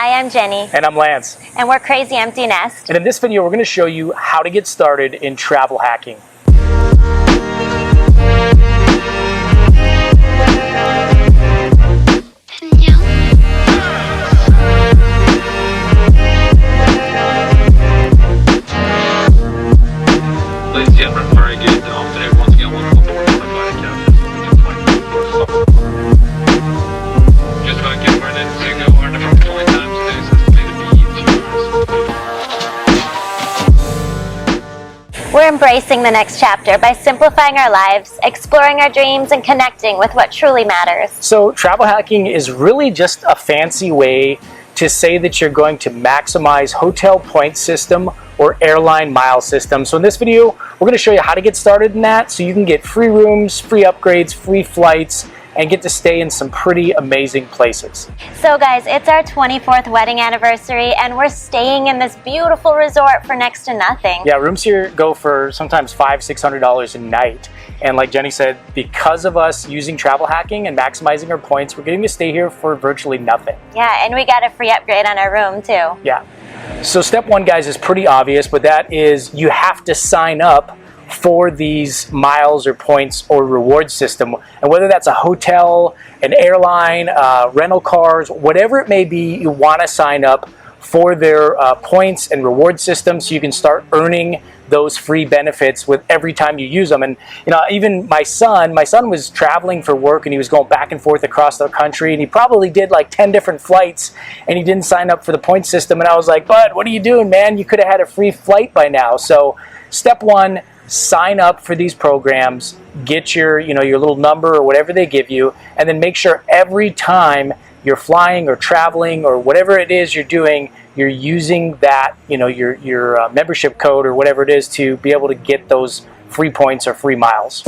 Hi, I'm Jenny. And I'm Lance. And we're Crazy Empty Nest. And in this video, we're going to show you how to get started in travel hacking. Ladies and gentlemen, very good. Today, once again, welcome aboard my body captain. Just about to get ready to go our different flight times today, so it's going to be 2 hours. We're embracing the next chapter by simplifying our lives, exploring our dreams, and connecting with what truly matters. So travel hacking is really just a fancy way to say that you're going to maximize hotel point system or airline mile system. So in this video, we're going to show you how to get started in that so you can get free rooms, free upgrades, free flights, and get to stay in some pretty amazing places. So guys, it's our 24th wedding anniversary and we're staying in this beautiful resort for next to nothing. Yeah, rooms here go for sometimes $500–600 a night. And like Jenny said, because of us using travel hacking and maximizing our points, we're getting to stay here for virtually nothing. Yeah, and we got a free upgrade on our room too. Yeah. So step one, guys, is pretty obvious, but that is you have to sign up for these miles or points or reward system. And whether that's a hotel, an airline, rental cars, whatever it may be, you want to sign up for their points and reward system so you can start earning those free benefits with every time you use them. And you know, even my son was traveling for work and he was going back and forth across the country and he probably did like 10 different flights and he didn't sign up for the point system. And I was like, bud, what are you doing, man? You could have had a free flight by now. So step one, sign up for these programs, get your little number or whatever they give you, and then make sure every time you're flying or traveling or whatever it is you're doing, you're using that, your membership code or whatever it is to be able to get those free points or free miles.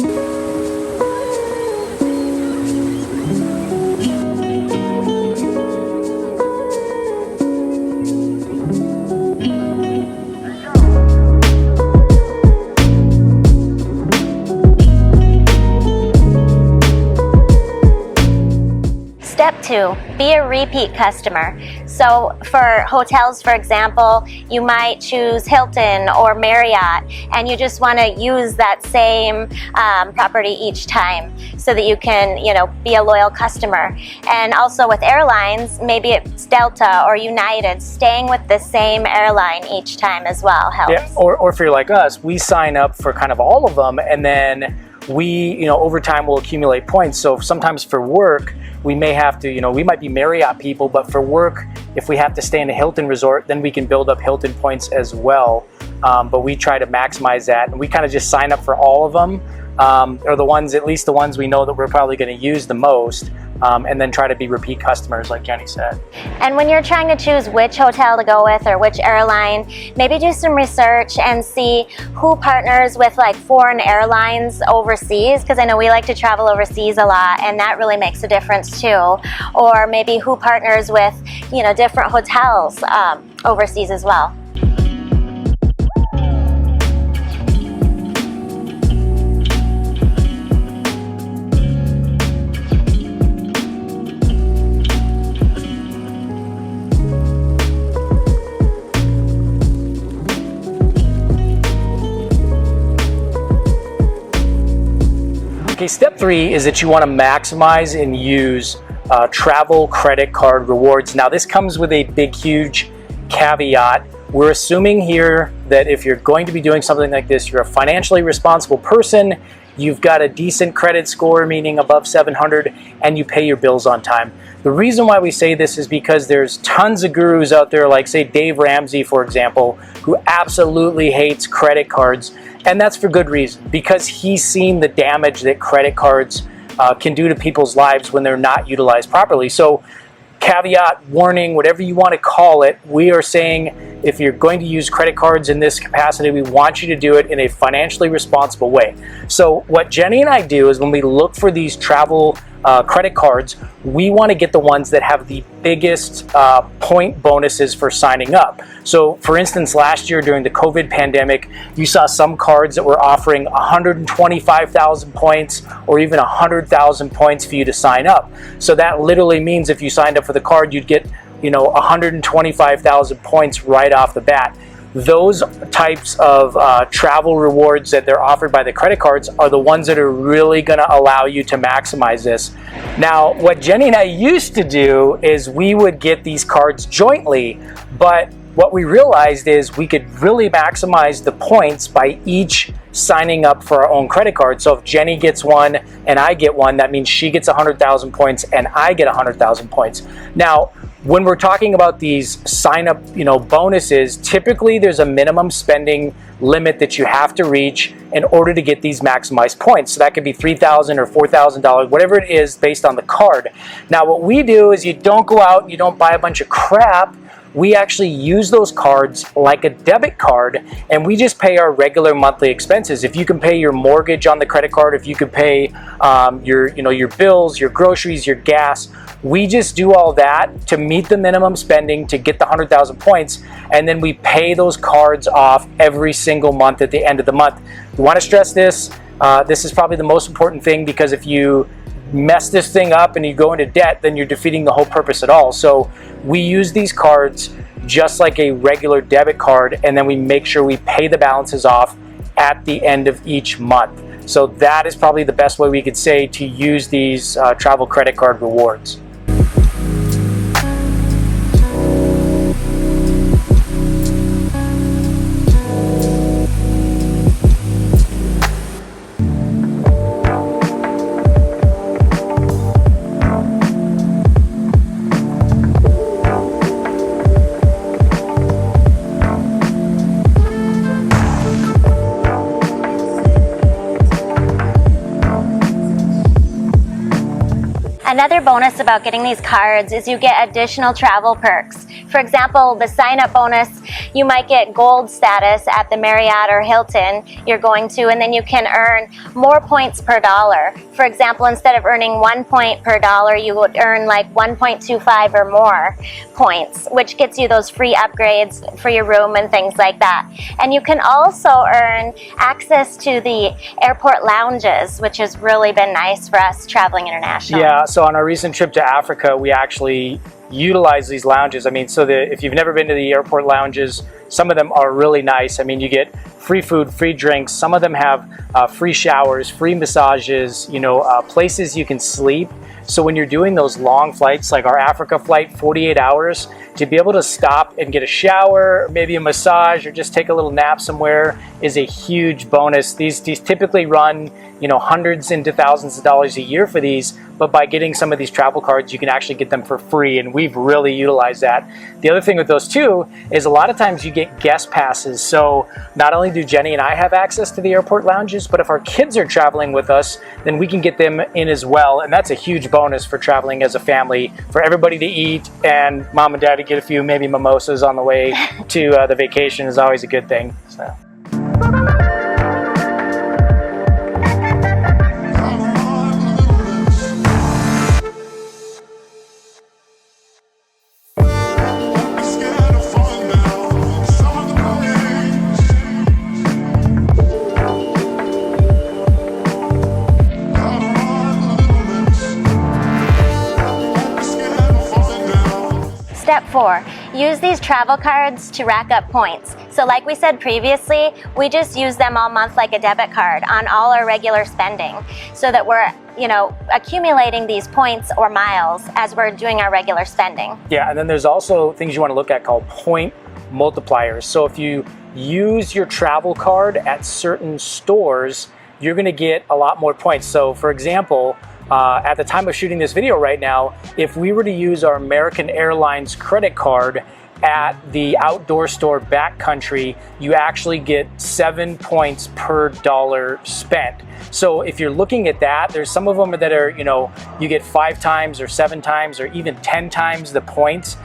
Step two, be a repeat customer. So for hotels, for example, you might choose Hilton or Marriott, and you just want to use that same property each time so that you can, be a loyal customer. And also with airlines, maybe it's Delta or United, staying with the same airline each time as well helps. Yeah, or if you're like us, we sign up for kind of all of them, and then we, over time will accumulate points. So sometimes for work, we may have to, we might be Marriott people, but for work, if we have to stay in a Hilton resort, then we can build up Hilton points as well. But we try to maximize that, and we kind of just sign up for all of them, or at least the ones we know that we're probably going to use the most, and then try to be repeat customers, like Jenny said. And when you're trying to choose which hotel to go with or which airline, maybe do some research and see who partners with like foreign airlines overseas, because I know we like to travel overseas a lot, and that really makes a difference too. Or maybe who partners with, different hotels overseas as well. Okay, step three is that you want to maximize and use travel credit card rewards. Now this comes with a big, huge caveat. We're assuming here that if you're going to be doing something like this, you're a financially responsible person, you've got a decent credit score, meaning above 700, and you pay your bills on time. The reason why we say this is because there's tons of gurus out there, like say Dave Ramsey, for example, who absolutely hates credit cards. And that's for good reason, because he's seen the damage that credit cards can do to people's lives when they're not utilized properly. So caveat, warning, whatever you want to call it, we are saying if you're going to use credit cards in this capacity, we want you to do it in a financially responsible way. So what Jenny and I do is when we look for these travel credit cards, we want to get the ones that have the biggest point bonuses for signing up. So for instance, last year during the COVID pandemic, you saw some cards that were offering 125,000 points or even 100,000 points for you to sign up. So that literally means if you signed up for the card, you'd get 125,000 points right off the bat. Those types of travel rewards that they're offered by the credit cards are the ones that are really going to allow you to maximize this. Now, what Jenny and I used to do is we would get these cards jointly, but what we realized is we could really maximize the points by each signing up for our own credit card. So if Jenny gets one and I get one, that means she gets 100,000 points and I get 100,000 points. Now, when we're talking about these sign up, bonuses, typically there's a minimum spending limit that you have to reach in order to get these maximized points. So that could be $3,000 or $4,000, whatever it is based on the card. Now, what we do is you don't go out and you don't buy a bunch of crap. We actually use those cards like a debit card, and we just pay our regular monthly expenses. If you can pay your mortgage on the credit card, if you can pay your bills, your groceries, your gas, we just do all that to meet the minimum spending to get the 100,000 points, and then we pay those cards off every single month at the end of the month. We want to stress this. This is probably the most important thing, because if you mess this thing up and you go into debt, then you're defeating the whole purpose at all. So we use these cards just like a regular debit card, and then we make sure we pay the balances off at the end of each month. So that is probably the best way we could say to use these travel credit card rewards. Another bonus about getting these cards is you get additional travel perks. For example, the sign-up bonus, you might get gold status at the Marriott or Hilton you're going to, and then you can earn more points per dollar. For example, instead of earning 1 point per dollar, you would earn like 1.25 or more points, which gets you those free upgrades for your room and things like that. And you can also earn access to the airport lounges, which has really been nice for us traveling international. Yeah, so on our recent trip to Africa, we actually utilize these lounges. I mean, if you've never been to the airport lounges, some of them are really nice. I mean, you get free food, free drinks. Some of them have free showers, free massages, places you can sleep. So when you're doing those long flights, like our Africa flight, 48 hours, to be able to stop and get a shower, maybe a massage, or just take a little nap somewhere is a huge bonus. These typically run, hundreds into thousands of dollars a year for these, but by getting some of these travel cards, you can actually get them for free, and we've really utilized that. The other thing with those too is a lot of times you get guest passes. So not only do Jenny and I have access to the airport lounges, but if our kids are traveling with us, then we can get them in as well, and that's a huge bonus for traveling as a family, for everybody to eat, and mom and dad to get a few maybe mimosas on the way to the vacation is always a good thing. So. Step 4, use these travel cards to rack up points. So like we said previously, we just use them all month like a debit card on all our regular spending, so that we're accumulating these points or miles as we're doing our regular spending. Yeah, and then there's also things you want to look at called point multipliers. So if you use your travel card at certain stores, you're going to get a lot more points. So for example, at the time of shooting this video right now, if we were to use our American Airlines credit card at the outdoor store backcountry, you actually get 7 points per dollar spent. So if you're looking at that, there's some of them that are, you get 5 times or 7 times or even 10 times the points.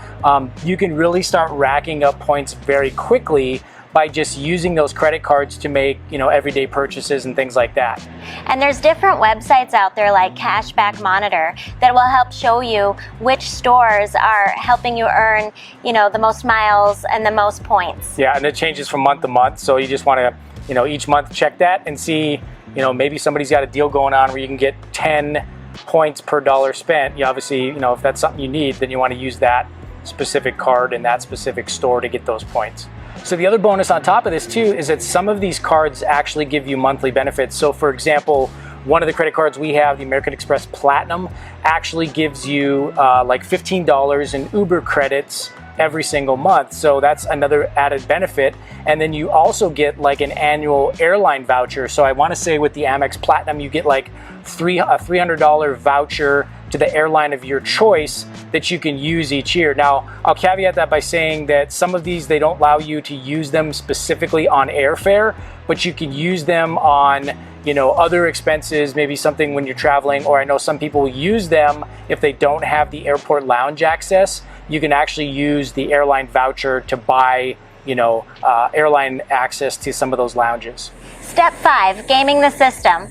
You can really start racking up points very quickly by just using those credit cards to make, everyday purchases and things like that. And there's different websites out there like Cashback Monitor that will help show you which stores are helping you earn, the most miles and the most points. Yeah, and it changes from month to month. So you just want to, each month check that and see, maybe somebody's got a deal going on where you can get 10 points per dollar spent. You obviously, if that's something you need, then you want to use that specific card in that specific store to get those points. So the other bonus on top of this too is that some of these cards actually give you monthly benefits. So for example, one of the credit cards we have, the American Express Platinum, actually gives you like $15 in Uber credits every single month. So that's another added benefit. And then you also get like an annual airline voucher. So I want to say with the Amex Platinum, you get like a $300 voucher to the airline of your choice that you can use each year. Now, I'll caveat that by saying that some of these, they don't allow you to use them specifically on airfare, but you can use them on, you know, other expenses, maybe something when you're traveling, or I know some people use them if they don't have the airport lounge access. You can actually use the airline voucher to buy, you know, airline access to some of those lounges. Step 5, gaming the system.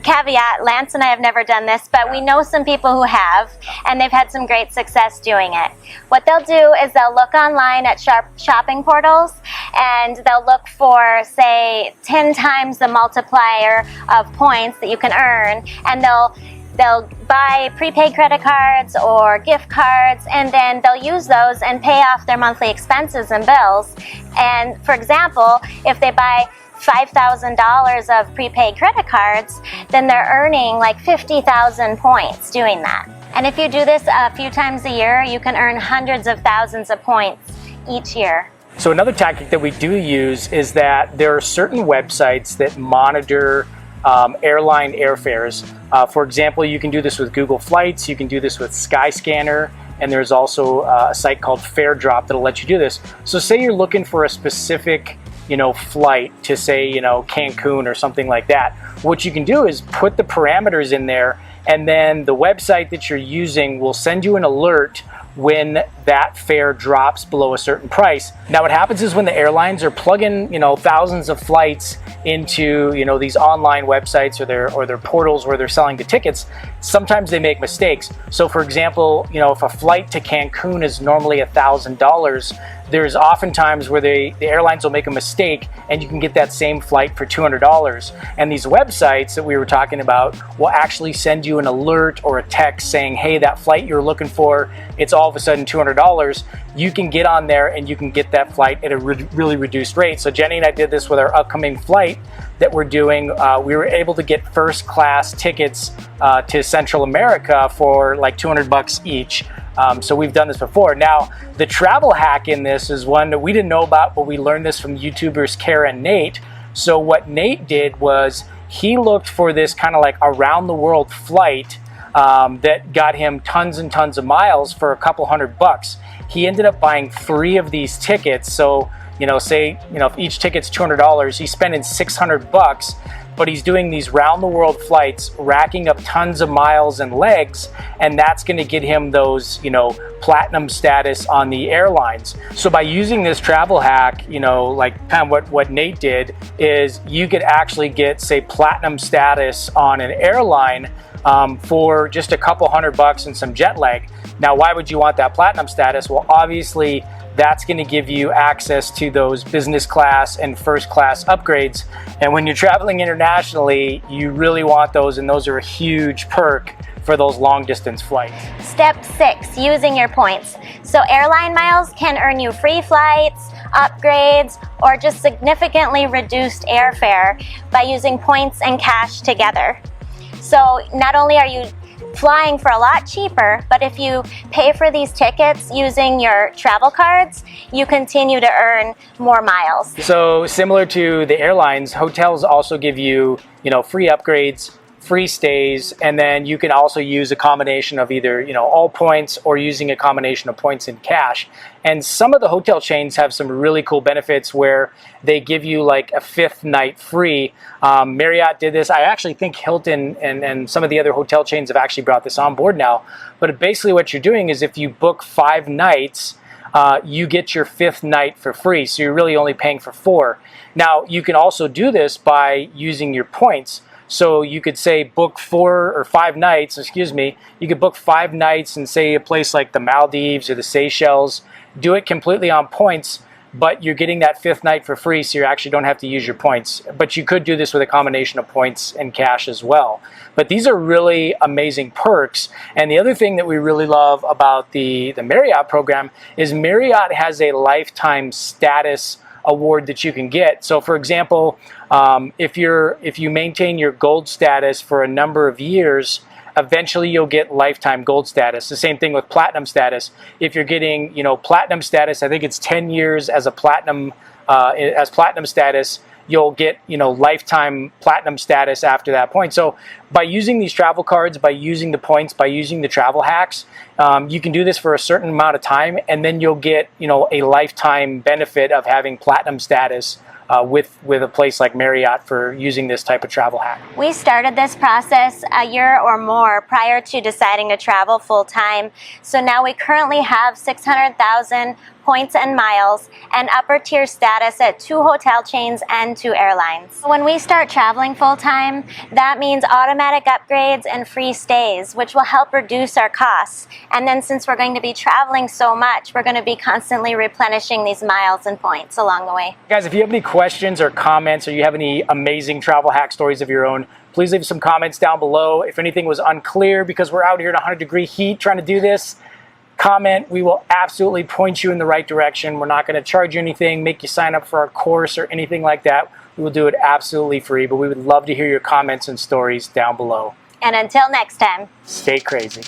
Caveat, Lance and I have never done this, but we know some people who have, and they've had some great success doing it. What they'll do is they'll look online at shopping portals, and they'll look for, say, 10 times the multiplier of points that you can earn, and they'll buy prepaid credit cards or gift cards, and then they'll use those and pay off their monthly expenses and bills. And for example, if they buy $5,000 of prepaid credit cards, then they're earning like 50,000 points doing that. And if you do this a few times a year, you can earn hundreds of thousands of points each year. So another tactic that we do use is that there are certain websites that monitor airline airfares. For example, you can do this with Google Flights, you can do this with Skyscanner, and there's also a site called FareDrop that'll let you do this. So say you're looking for a specific, you know, flight to, say, you know, Cancun or something like that. What you can do is put the parameters in there, and then the website that you're using will send you an alert when that fare drops below a certain price. Now what happens is when the airlines are plugging, you know, thousands of flights into, you know, these online websites or their portals where they're selling the tickets, sometimes they make mistakes. So for example, you know, if a flight to Cancun is normally $1,000, there's often times where the airlines will make a mistake and you can get that same flight for $200. And these websites that we were talking about will actually send you an alert or a text saying, hey, that flight you're looking for, it's all of a sudden $200. You can get on there and you can get that flight at a really reduced rate. So Jenny and I did this with our upcoming flight that we're doing. We were able to get first class tickets to Central America for like $200 each. So we've done this before. Now, the travel hack in this is one that we didn't know about, but we learned this from YouTubers Kara and Nate. So what Nate did was he looked for this kind of like around the world flight that got him tons and tons of miles for a couple $100. He ended up buying 3 of these tickets. So, you know, say, you know, if each ticket's $200, he's spending $600, but he's doing these round the world flights, racking up tons of miles and legs, and that's going to get him those, you know, platinum status on the airlines. So by using this travel hack, you know, like kind of what Nate did, is you could actually get, say, platinum status on an airline for just a couple $100 and some jet lag. Now, why would you want that platinum status? Well, obviously, that's going to give you access to those business class and first class upgrades. And when you're traveling internationally, you really want those, and those are a huge perk for those long distance flights. Step 6, using your points. So airline miles can earn you free flights, upgrades, or just significantly reduced airfare by using points and cash together. So not only are you flying for a lot cheaper, but if you pay for these tickets using your travel cards, you continue to earn more miles. So similar to the airlines, hotels also give you, you know, free upgrades, free stays, and then you can also use a combination of either, you know, all points or using a combination of points and cash. And some of the hotel chains have some really cool benefits where they give you like a 5th night free. Marriott did this. I actually think Hilton and some of the other hotel chains have actually brought this on board now. But basically what you're doing is if you book 5 nights, you get your 5th night for free. So you're really only paying for 4. Now, you can also do this by using your points. So you could say book 4 or 5 nights, excuse me, you could book 5 nights and say a place like the Maldives or the Seychelles, do it completely on points, but you're getting that 5th night for free, so you actually don't have to use your points. But you could do this with a combination of points and cash as well. But these are really amazing perks. And the other thing that we really love about the Marriott program is Marriott has a lifetime status award that you can get. So for example, if you maintain your gold status for a number of years, eventually you'll get lifetime gold status. The same thing with platinum status. If you're getting, platinum status, I think it's 10 years as a platinum status, you'll get, lifetime platinum status after that point. So by using these travel cards, by using the points, by using the travel hacks, you can do this for a certain amount of time, and then you'll get, a lifetime benefit of having platinum status with a place like Marriott for using this type of travel hack. We started this process a year or more prior to deciding to travel full time. So now we currently have 600,000 points and miles and upper tier status at 2 hotel chains and 2 airlines. When we start traveling full time, that means automatic upgrades and free stays, which will help reduce our costs. And then since we're going to be traveling so much, we're going to be constantly replenishing these miles and points along the way. Guys, if you have any questions or comments, or you have any amazing travel hack stories of your own, please leave some comments down below. If anything was unclear because we're out here in 100-degree heat trying to do this, comment. We will absolutely point you in the right direction. We're not going to charge you anything, make you sign up for our course or anything like that. We will do it absolutely free, but we would love to hear your comments and stories down below. And until next time, stay crazy.